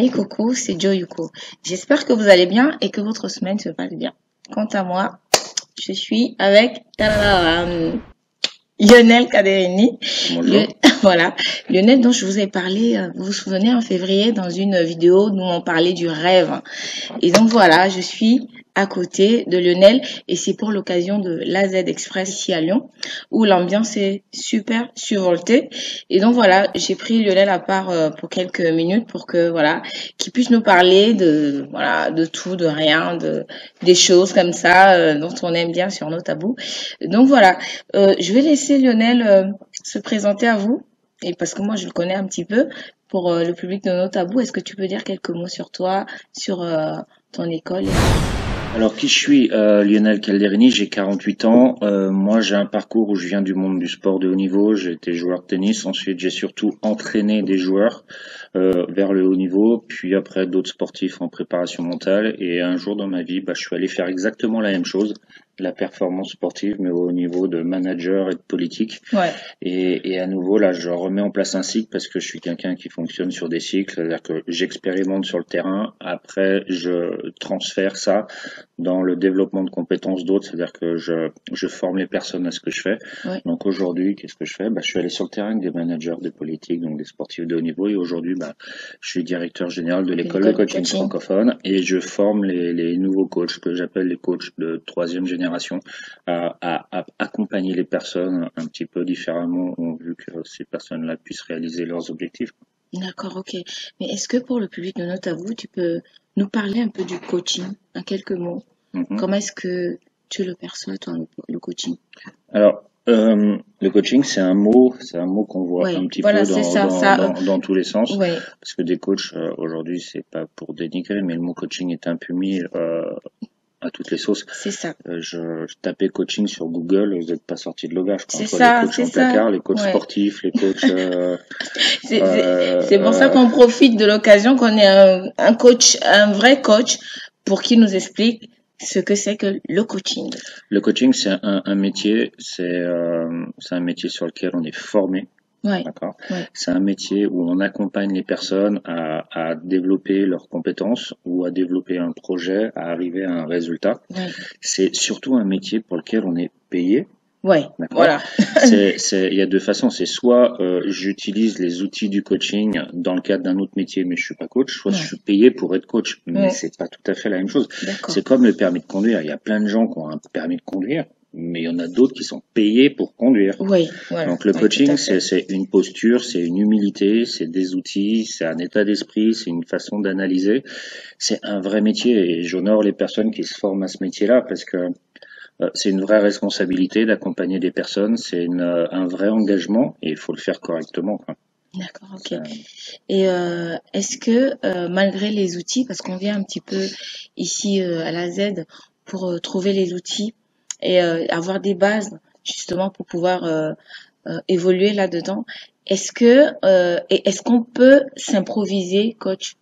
Amis Coco, c'est Joyuko. J'espère que vous allez bien et que votre semaine se passe bien. Quant à moi, je suis avec Lionel Caderini. Bonjour. Voilà, Lionel dont je vous ai parlé, vous vous souvenez, en février, dans une vidéo où on parlait du rêve. Et donc voilà, je suis à côté de Lionel et c'est pour l'occasion de l'AZ Express ici à Lyon où l'ambiance est super survoltée. Et donc voilà, j'ai pris Lionel à part pour quelques minutes pour que voilà, qu'il puisse nous parler de voilà, de tout, de rien, de des choses comme ça dont on aime bien sur nos tabous. Donc voilà, je vais laisser Lionel se présenter à vous et parce que moi je le connais un petit peu pour le public de nos tabous. Est-ce que tu peux dire quelques mots sur toi, sur ton école? Alors, qui je suis? Lionel Calderini, j'ai 48 ans. Moi, j'ai un parcours où je viens du monde du sport de haut niveau. J'ai été joueur de tennis. Ensuite, j'ai surtout entraîné des joueurs vers le haut niveau. Puis après, d'autres sportifs en préparation mentale. Et un jour dans ma vie, je suis allé faire exactement la même chose. La performance sportive, mais au niveau de manager et de politique. Ouais. Et à nouveau, là, je remets en place un cycle parce que je suis quelqu'un qui fonctionne sur des cycles. C'est-à-dire que j'expérimente sur le terrain. Après, je transfère ça dans le développement de compétences d'autres, c'est-à-dire que je forme les personnes à ce que je fais. Ouais. Donc aujourd'hui, qu'est-ce que je fais? Je suis allé sur le terrain avec des managers, des politiques, donc des sportifs de haut niveau, et aujourd'hui, je suis directeur général de l'école de coaching francophone et je forme les nouveaux coachs que j'appelle les coachs de troisième génération à accompagner les personnes un petit peu différemment en vue que ces personnes-là puissent réaliser leurs objectifs. D'accord, ok. Mais est-ce que pour le public de Nos Tabous, tu peux nous parler un peu du coaching, en quelques mots? Comment est-ce que tu le perçois, toi, le coaching? Alors, le coaching, c'est un mot qu'on voit un petit peu dans tous les sens. Ouais. Parce que des coachs, aujourd'hui, c'est pas pour dénigrer, mais le mot coaching est un peu mis à toutes les sauces. C'est ça. Je tapais coaching sur Google, vous n'êtes pas sorti de l'auberge. C'est ça, les coachs en placard, les coachs sportifs, les coachs. C'est pour ça qu'on profite de l'occasion qu'on ait un coach, un vrai coach, pour qu'il nous explique ce que c'est que le coaching. Le coaching, c'est un métier, c'est un métier sur lequel on est formé. Ouais. D'accord. Ouais. C'est un métier où on accompagne les personnes à développer leurs compétences ou à développer un projet, à arriver à un résultat. Ouais. C'est surtout un métier pour lequel on est payé. Ouais, voilà. Il y a deux façons. C'est soit j'utilise les outils du coaching dans le cadre d'un autre métier, mais je suis pas coach. Soit je suis payé pour être coach, mais c'est pas tout à fait la même chose. C'est comme le permis de conduire. Il y a plein de gens qui ont un permis de conduire, mais il y en a d'autres qui sont payés pour conduire. Oui, voilà. Donc le coaching, c'est une posture, c'est une humilité, c'est des outils, c'est un état d'esprit, c'est une façon d'analyser. C'est un vrai métier et j'honore les personnes qui se forment à ce métier-là parce que c'est une vraie responsabilité d'accompagner des personnes, c'est un vrai engagement et il faut le faire correctement, quoi. D'accord, ok. Et est-ce que malgré les outils, parce qu'on vient un petit peu ici à la Z pour trouver les outils et avoir des bases justement pour pouvoir évoluer là-dedans, est-ce qu'on peut s'improviser, coach?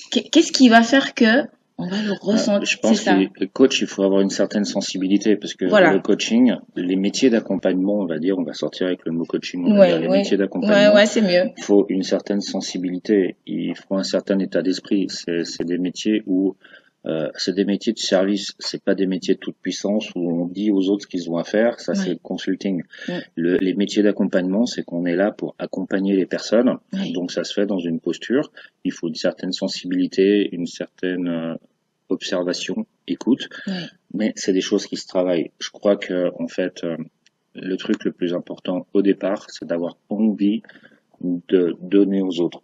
Qu'est-ce qui va faire que on va le ressentir? Je pense que le coach, il faut avoir une certaine sensibilité parce que le coaching, les métiers d'accompagnement, on va dire, on va sortir avec le mot coaching, on va dire les métiers d'accompagnement. Ouais, c'est mieux. Il faut une certaine sensibilité, il faut un certain état d'esprit. C'est des métiers où c'est des métiers de service, c'est pas des métiers de toute puissance où on dit aux autres ce qu'ils ont à faire. Ça, c'est le consulting. Les métiers d'accompagnement, c'est qu'on est là pour accompagner les personnes. Donc, ça se fait dans une posture. Il faut une certaine sensibilité, une certaine observation, écoute. Mais c'est des choses qui se travaillent. Je crois que, en fait, le truc le plus important au départ, c'est d'avoir envie de donner aux autres.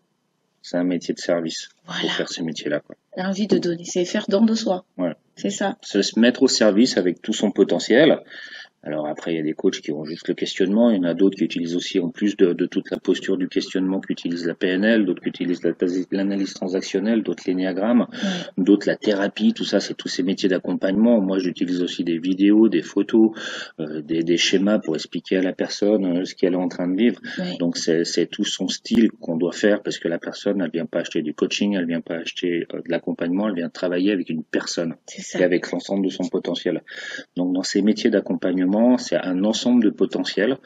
C'est un métier de service pour faire ces métiers-là, quoi. L'envie de donner, c'est faire don de soi. Ouais. C'est ça. C'est se mettre au service avec tout son potentiel. Alors après, il y a des coachs qui ont juste le questionnement, il y en a d'autres qui utilisent aussi, en plus de toute la posture du questionnement, qui utilisent la PNL, d'autres qui utilisent l'analyse transactionnelle, d'autres l'énéagramme, d'autres la thérapie, tout ça, c'est tous ces métiers d'accompagnement. Moi, j'utilise aussi des vidéos, des photos, des schémas pour expliquer à la personne ce qu'elle est en train de vivre. Donc c'est tout son style qu'on doit faire parce que la personne, elle vient pas acheter du coaching, elle vient pas acheter de l'accompagnement, elle vient travailler avec une personne et avec l'ensemble de son potentiel. Donc dans ces métiers d'accompagnement, c'est un ensemble de potentiel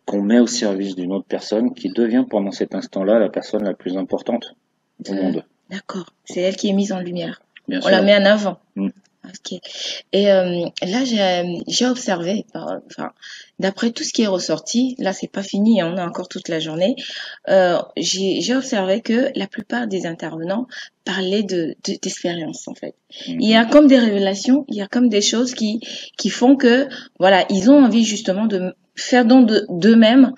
qu'on met au service d'une autre personne qui devient pendant cet instant-là la personne la plus importante. au monde. D'accord. C'est elle qui est mise en lumière. Bien On la sûr. met en avant. Mm. Ok. Et là, j'ai observé, enfin, d'après tout ce qui est ressorti, là, c'est pas fini, hein, on a encore toute la journée. J'ai observé que la plupart des intervenants parlaient d'expérience, en fait. Il y a comme des révélations, il y a comme des choses qui font que, voilà, ils ont envie justement de faire don d'eux-mêmes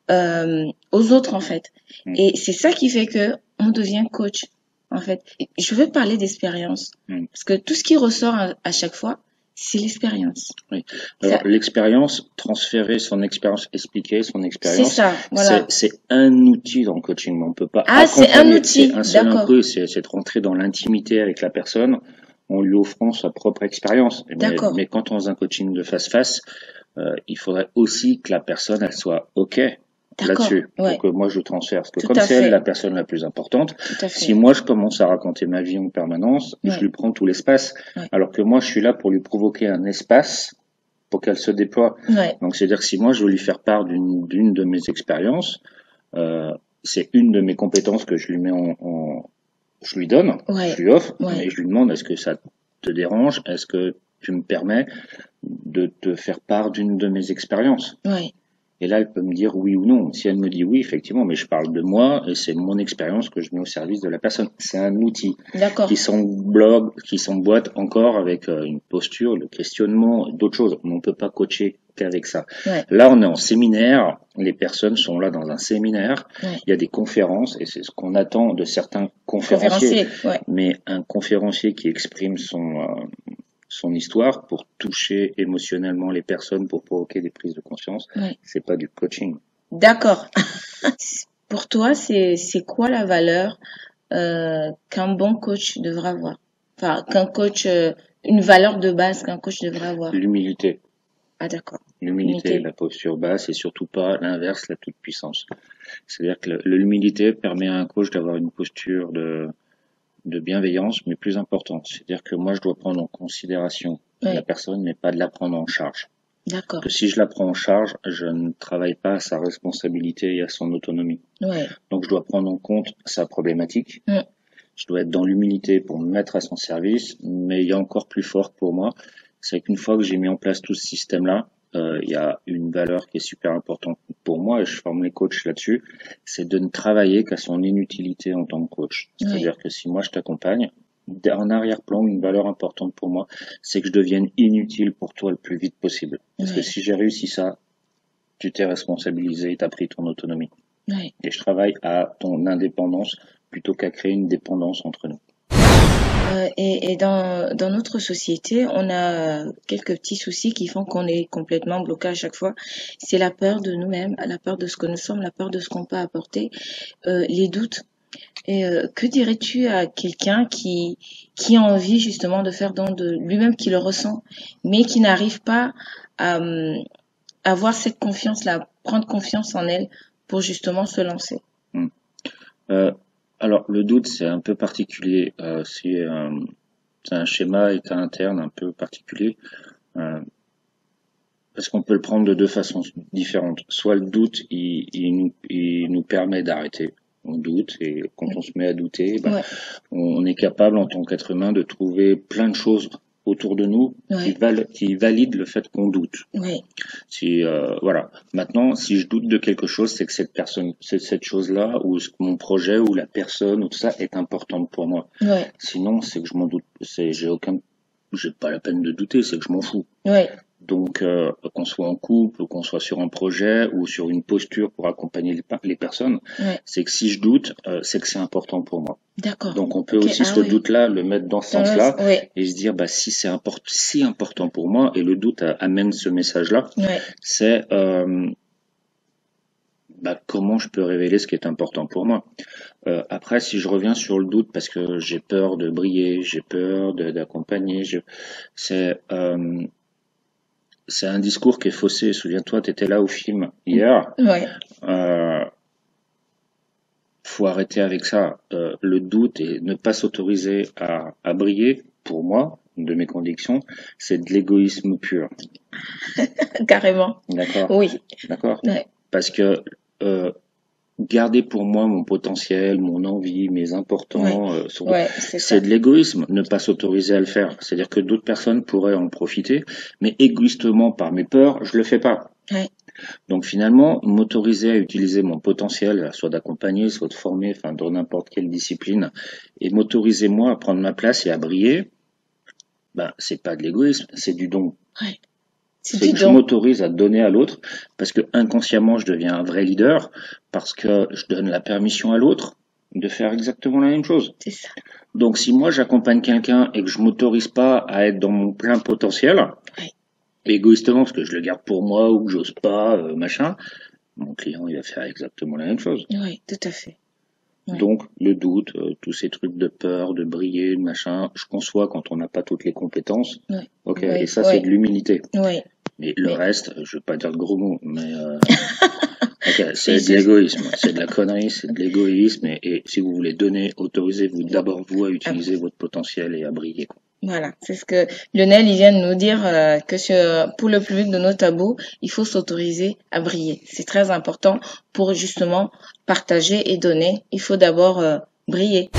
aux autres, en fait. Et c'est ça qui fait que on devient coach. En fait, je veux parler d'expérience parce que tout ce qui ressort à chaque fois, c'est l'expérience. Oui. Alors, l'expérience, transférer son expérience, expliquer son expérience, c'est ça, voilà. C'est un outil dans le coaching. On peut pas c'est un outil, c'est un seul d'accord. input, c'est de rentrer dans l'intimité avec la personne en lui offrant sa propre expérience. D'accord. Mais quand on a un coaching de face-face, il faudrait aussi que la personne, elle soit OK là-dessus. Ouais. Donc moi je transfère parce que Tout comme à c'est elle fait. la personne la plus importante, Tout à fait. si moi je commence à raconter ma vie en permanence, Ouais. je lui prends tout l'espace, alors que moi je suis là pour lui provoquer un espace pour qu'elle se déploie. Ouais. Donc c'est-à-dire que si moi je veux lui faire part d'une de mes expériences, c'est une de mes compétences que je lui mets je lui donne, Ouais. je lui offre, Ouais. et je lui demande est-ce que ça te dérange, est-ce que tu me permets de te faire part d'une de mes expériences. Ouais. Et là, elle peut me dire oui ou non. Si elle me dit oui, effectivement, mais je parle de moi et c'est mon expérience que je mets au service de la personne. C'est un outil D'accord. qui s'emboîte encore avec une posture, le questionnement, d'autres choses. On ne peut pas coacher qu'avec ça. Ouais. Là, on est en séminaire. Les personnes sont là dans un séminaire. Ouais. Il y a des conférences et c'est ce qu'on attend de certains conférenciers. Ouais. Mais un conférencier qui exprime son histoire pour toucher émotionnellement les personnes, pour provoquer des prises de conscience, c'est pas du coaching. D'accord. Pour toi, c'est quoi la valeur qu'un bon coach devrait avoir? Enfin, qu'un coach, une valeur de base qu'un coach devrait avoir? L'humilité. Ah, d'accord. L'humilité, la posture basse et surtout pas l'inverse, la toute-puissance. C'est-à-dire que l'humilité permet à un coach d'avoir une posture de bienveillance, mais plus importante. C'est-à-dire que moi, je dois prendre en considération la personne, mais pas de la prendre en charge. D'accord. Que si je la prends en charge, je ne travaille pas à sa responsabilité et à son autonomie. Ouais. Donc, je dois prendre en compte sa problématique. Je dois être dans l'humilité pour me mettre à son service, mais il y a encore plus fort pour moi, c'est qu'une fois que j'ai mis en place tout ce système-là, il y a une valeur qui est super importante pour moi et je forme les coachs là-dessus, c'est de ne travailler qu'à son inutilité en tant que coach. C'est-à-dire que si moi je t'accompagne, en arrière-plan, une valeur importante pour moi, c'est que je devienne inutile pour toi le plus vite possible. Parce que si j'ai réussi ça, tu t'es responsabilisé et t'as pris ton autonomie. Et je travaille à ton indépendance plutôt qu'à créer une dépendance entre nous. Et dans notre société, on a quelques petits soucis qui font qu'on est complètement bloqué à chaque fois. C'est la peur de nous-mêmes, la peur de ce que nous sommes, la peur de ce qu'on peut apporter, les doutes. Et que dirais-tu à quelqu'un qui a envie justement de faire don de lui-même, qui le ressent, mais qui n'arrive pas à avoir cette confiance-là, prendre confiance en elle pour justement se lancer? Alors le doute c'est un peu particulier, c'est un schéma état interne un peu particulier, parce qu'on peut le prendre de deux façons différentes. Soit le doute il nous permet d'arrêter, on doute et quand on se met à douter, on est capable en tant qu'être humain de trouver plein de choses autour de nous qui valident le fait qu'on doute. Si voilà. Maintenant, si je doute de quelque chose, c'est que cette chose-là, ou mon projet, ou la personne, ou tout ça, est importante pour moi. Sinon, c'est que je m'en doute. J'ai pas la peine de douter, c'est que je m'en fous. Donc, qu'on soit en couple, ou qu'on soit sur un projet, ou sur une posture pour accompagner les personnes, c'est que si je doute, c'est que c'est important pour moi. D'accord. Donc, on peut aussi ce doute-là le mettre dans ce sens-là, et se dire, si c'est si important pour moi, et le doute amène ce message-là, c'est comment je peux révéler ce qui est important pour moi. Après, si je reviens sur le doute, parce que j'ai peur de briller, j'ai peur d'accompagner, c'est un discours qui est faussé. Souviens-toi, tu étais là au film hier. Faut arrêter avec ça. Le doute et ne pas s'autoriser à briller, pour moi, de mes convictions, c'est de l'égoïsme pur. Carrément. D'accord. Oui. D'accord. Parce que garder pour moi mon potentiel, mon envie, mes importants, c'est c'est ça. de l'égoïsme, ne pas s'autoriser à le faire. C'est-à-dire que d'autres personnes pourraient en profiter, mais égoïstement par mes peurs, je le fais pas. Ouais, Donc finalement, m'autoriser à utiliser mon potentiel, soit d'accompagner, soit de former, enfin dans n'importe quelle discipline, et m'autoriser moi à prendre ma place et à briller, ben c'est pas de l'égoïsme, c'est du don. ouais. C'est C'est du que je don. m'autorise à donner à l'autre, parce que inconsciemment je deviens un vrai leader, parce que je donne la permission à l'autre de faire exactement la même chose. C'est ça. Donc si moi j'accompagne quelqu'un et que je m'autorise pas à être dans mon plein potentiel, Ouais, égoïstement parce que je le garde pour moi ou que j'ose pas, machin, mon client il va faire exactement la même chose. ouais, tout à fait. Ouais, Donc le doute, tous ces trucs de peur, de briller, de machin, je conçois quand on n'a pas toutes les compétences. ouais, Ok, et ouais, ça c'est ouais, de l'humilité. ouais. Mais le Mais reste, je veux pas dire de gros mots, mais ok, c'est c'est de juste. l'égoïsme, c'est de la connerie, c'est de l'égoïsme. Et si vous voulez donner, autorisez-vous d'abord vous à Ah, utiliser votre potentiel et à briller, quoi. voilà, c'est ce que Lionel il vient de nous dire que pour le public de nos tabous, il faut s'autoriser à briller. C'est très important pour justement partager et donner. Il faut d'abord briller.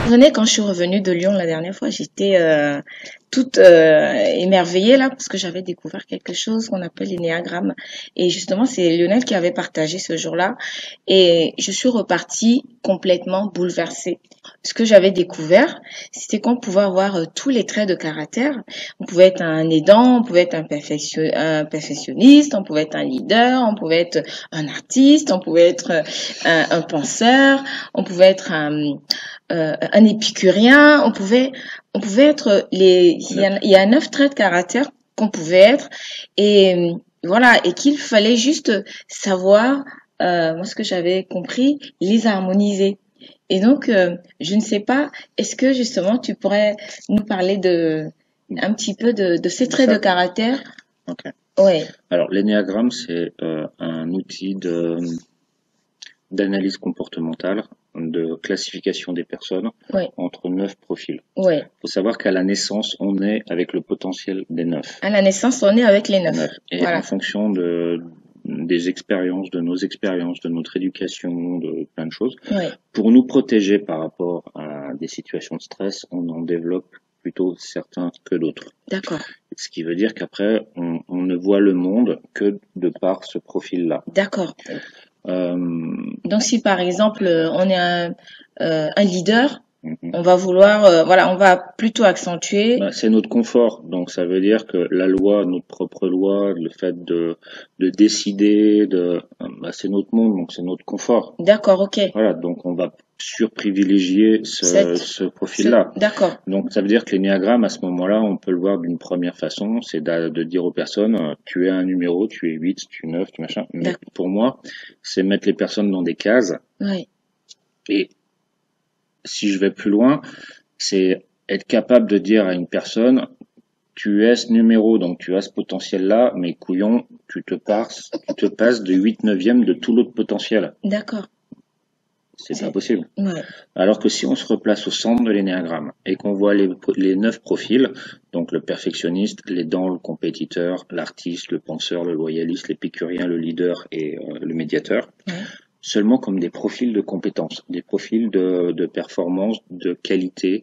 Vous savez, quand je suis revenue de Lyon la dernière fois, j'étais toute émerveillée là parce que j'avais découvert quelque chose qu'on appelle l'énéagramme. Et justement, c'est Lionel qui avait partagé ce jour-là. Et je suis repartie complètement bouleversée. Ce que j'avais découvert, c'était qu'on pouvait avoir tous les traits de caractère. On pouvait être un aidant, on pouvait être un perfectionniste, on pouvait être un leader, on pouvait être un artiste, on pouvait être un penseur, on pouvait être un épicurien, on pouvait être il y a 9 traits de caractère qu'on pouvait être et voilà et qu'il fallait juste savoir moi ce que j'avais compris les harmoniser. Et donc je ne sais pas, est-ce que justement tu pourrais nous parler de un petit peu de ces traits de Ça, caractère? ok. Ouais, Alors l'énéagramme c'est un outil de d'analyse comportementale, de classification des personnes ouais, entre 9 profils. ouais. Il faut savoir qu'à la naissance, on est avec le potentiel des 9. À la naissance, on est avec les 9. Et en Voilà. fonction des expériences, de nos expériences, de notre éducation, de plein de choses, Ouais, pour nous protéger par rapport à des situations de stress, on en développe plutôt certains que d'autres. d'accord. Ce qui veut dire qu'après, on ne voit le monde que de par ce profil-là. D'accord. Euh, Donc si par exemple on est un leader, mhm. on va vouloir voilà, on va plutôt accentuer. Bah, c'est notre confort, donc ça veut dire que la loi, notre propre loi, le fait de décider, bah, c'est notre monde, donc c'est notre confort. D'accord, ok. Voilà, donc on va surprivilégier ce profil-là. D'accord, Donc ça veut dire que l'énéagramme, à ce moment-là, on peut le voir d'une première façon, c'est de dire aux personnes, tu es un numéro, tu es 8, tu es 9, tu machin. Mais pour moi, c'est mettre les personnes dans des cases. ouais, Et si je vais plus loin, c'est être capable de dire à une personne, tu es ce numéro, donc tu as ce potentiel-là, mais couillon, tu te passes de 8/9 de tout l'autre potentiel. d'accord. C'est pas possible. Ouais, Alors que si on se replace au centre de l'énéagramme et qu'on voit les 9 profils, donc le perfectionniste, l'aidant, le compétiteur, l'artiste, le penseur, le loyaliste, l'épicurien, le leader et le médiateur, ouais, seulement comme des profils de compétences, des profils de performance, de qualité,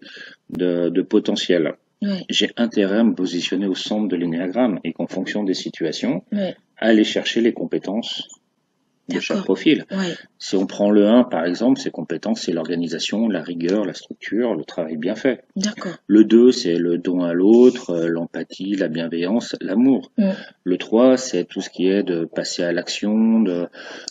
de potentiel. ouais, J'ai intérêt à me positionner au centre de l'énéagramme et qu'en fonction des situations, ouais, aller chercher les compétences de chaque d'accord. profil. Ouais, Si on prend le 1, par exemple, ses compétences, c'est l'organisation, la rigueur, la structure, le travail bien fait. d'accord. Le 2, c'est le don à l'autre, l'empathie, la bienveillance, l'amour. Mm, Le 3, c'est tout ce qui est de passer à l'action, de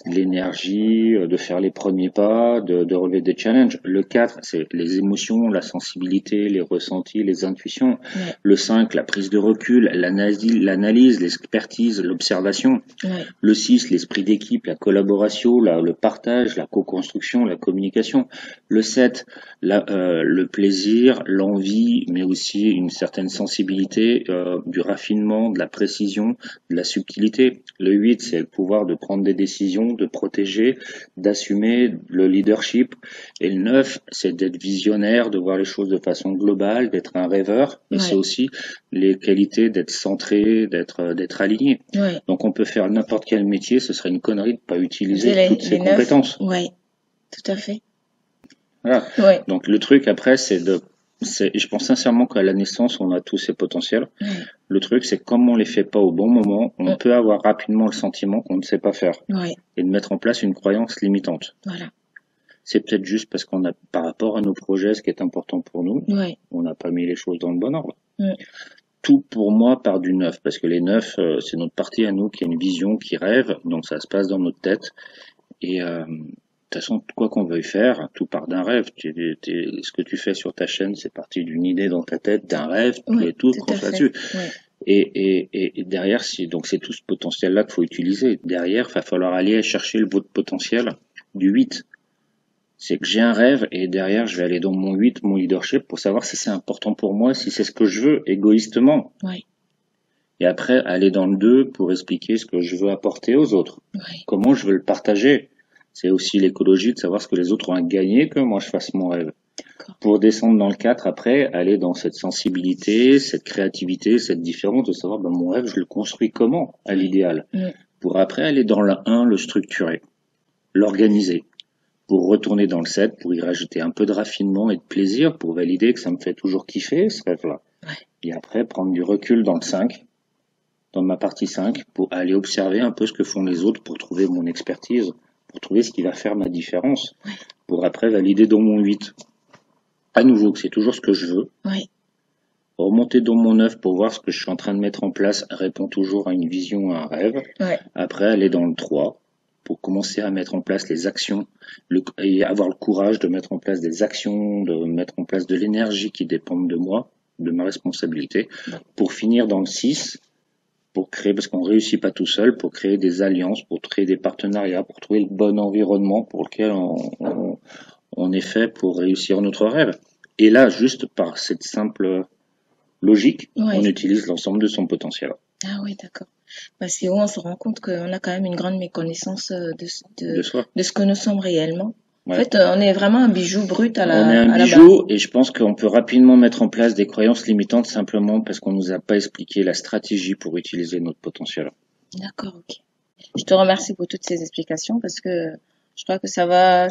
l'énergie, de faire les premiers pas, de relever des challenges. Le 4, c'est les émotions, la sensibilité, les ressentis, les intuitions. ouais, Le 5, la prise de recul, l'analyse, l'expertise, l'observation. ouais, Le 6, l'esprit d'équipe, la collaboration, le partage, la co-construction, la communication. Le 7, le plaisir, l'envie, mais aussi une certaine sensibilité, du raffinement, de la précision, de la subtilité. Le 8, c'est le pouvoir de prendre des décisions, de protéger, d'assumer le leadership. Et le 9, c'est d'être visionnaire, de voir les choses de façon globale, d'être un rêveur. Et c'est ouais, aussi les qualités d'être centré, d'être aligné. ouais. Donc on peut faire n'importe quel métier, ce serait une connerie de pas pas utiliser toutes ses compétences. Oui, tout à fait. Voilà. Ouais. Donc le truc après, je pense sincèrement qu'à la naissance, on a tous ces potentiels. Le truc, c'est comme on les fait pas au bon moment, on peut avoir rapidement le sentiment qu'on ne sait pas faire et de mettre en place une croyance limitante. Voilà. C'est peut-être juste parce qu'on a, par rapport à nos projets, ce qui est important pour nous, on n'a pas mis les choses dans le bon ordre. Tout pour moi part du neuf, parce que les neufs, c'est notre partie à nous qui a une vision, qui rêve, donc ça se passe dans notre tête. Et de toute façon, quoi qu'on veuille faire, tout part d'un rêve. Ce que tu fais sur ta chaîne, c'est parti d'une idée dans ta tête, d'un rêve, tout compte là-dessus. Et derrière, donc c'est tout ce potentiel-là qu'il faut utiliser. Derrière, il va falloir aller chercher votre potentiel du 8. C'est que j'ai un rêve et derrière, je vais aller dans mon 8, mon leadership, pour savoir si c'est important pour moi, si c'est ce que je veux, égoïstement. Et après, aller dans le 2 pour expliquer ce que je veux apporter aux autres. Comment je veux le partager. C'est aussi l'écologie de savoir ce que les autres ont à gagner que moi je fasse mon rêve. Pour descendre dans le 4 après, aller dans cette sensibilité, cette créativité, cette différence de savoir mon rêve, je le construis comment à l'idéal. Pour après aller dans le 1, le structurer, l'organiser. Pour retourner dans le 7, pour y rajouter un peu de raffinement et de plaisir, pour valider que ça me fait toujours kiffer ce rêve-là. Et après, prendre du recul dans le 5, dans ma partie 5, pour aller observer un peu ce que font les autres, pour trouver mon expertise, pour trouver ce qui va faire ma différence, pour après valider dans mon 8. À nouveau, que c'est toujours ce que je veux. Remonter dans mon 9 pour voir ce que je suis en train de mettre en place répond toujours à une vision, à un rêve. Après, aller dans le 3 pour commencer à mettre en place les actions et avoir le courage de mettre en place des actions, de mettre en place de l'énergie qui dépendent de moi, de ma responsabilité, pour finir dans le 6, pour créer, parce qu'on réussit pas tout seul, pour créer des alliances, pour créer des partenariats, pour trouver le bon environnement pour lequel on est fait pour réussir notre rêve. Et là, juste par cette simple logique, on utilise l'ensemble de son potentiel. Ah oui, d'accord. Parce que on se rend compte qu'on a quand même une grande méconnaissance de ce que nous sommes réellement. En fait, on est vraiment un bijou brut à la base. On est un bijou et je pense qu'on peut rapidement mettre en place des croyances limitantes simplement parce qu'on nous a pas expliqué la stratégie pour utiliser notre potentiel. D'accord, ok. Je te remercie pour toutes ces explications parce que je crois que ça va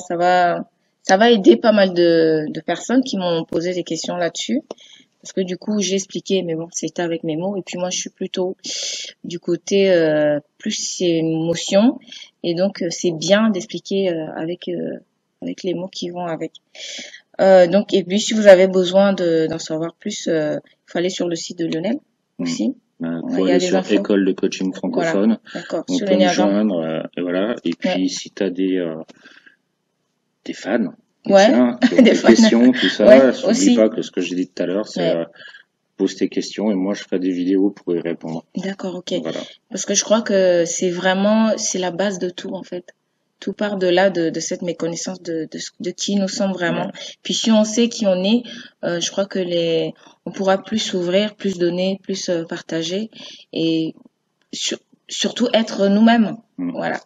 aider pas mal de personnes qui m'ont posé des questions là-dessus. Parce que du coup, j'ai expliqué, mais bon, c'était avec mes mots. Et puis moi, je suis plutôt du côté plus émotion. Et donc, c'est bien d'expliquer avec les mots qui vont avec. Donc, et puis, si vous avez besoin d'en savoir plus, il faut aller sur le site de Lionel aussi. Il faut aller sur École de coaching francophone. D'accord. On peut me joindre. Et voilà. Et puis, si tu as des fans, des questions, tout ça, n'oublie pas que ce que j'ai dit tout à l'heure, c'est pose tes questions et moi je ferai des vidéos pour y répondre. D'accord, ok. Voilà. Parce que je crois que c'est la base de tout en fait. Tout part de là, de cette méconnaissance de qui nous sommes vraiment. Puis si on sait qui on est, je crois que on pourra plus s'ouvrir, plus donner, plus partager et surtout être nous-mêmes. Voilà.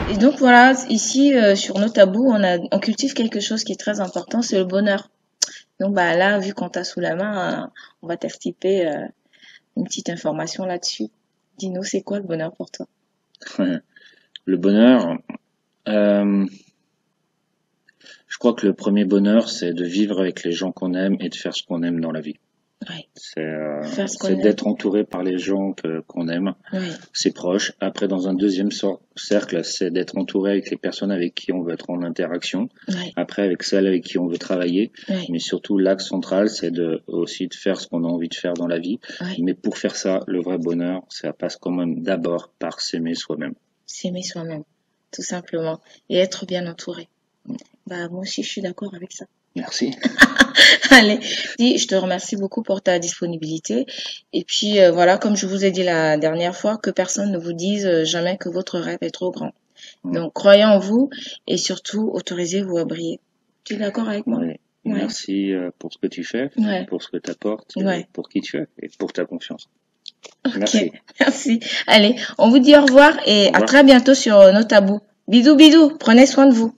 Et donc voilà, ici sur nos tabous, on cultive quelque chose qui est très important, c'est le bonheur. Donc là, vu qu'on t'a sous la main, on va t'expliquer une petite information là-dessus. Dis-nous, c'est quoi le bonheur pour toi? Le bonheur, je crois que le premier bonheur, c'est de vivre avec les gens qu'on aime et de faire ce qu'on aime dans la vie. C'est d'être entouré par les gens qu'on aime, ses proches. Après, dans un deuxième cercle, c'est d'être entouré avec les personnes avec qui on veut être en interaction. Après, avec celles avec qui on veut travailler. Mais surtout, l'axe central, c'est aussi de faire ce qu'on a envie de faire dans la vie. Mais pour faire ça, le vrai bonheur, ça passe quand même d'abord par s'aimer soi-même. S'aimer soi-même, tout simplement. Et être bien entouré. Moi aussi, je suis d'accord avec ça. Merci. Allez, je te remercie beaucoup pour ta disponibilité. Et puis voilà, comme je vous ai dit la dernière fois, que personne ne vous dise jamais que votre rêve est trop grand. Donc croyez en vous et surtout autorisez-vous à briller. Tu es d'accord avec moi? Merci pour ce que tu fais, pour ce que tu apportes, pour qui tu es et pour ta confiance. Merci. Merci. Allez, on vous dit au revoir et à très bientôt sur nos tabous. Bisous, bisous. Prenez soin de vous.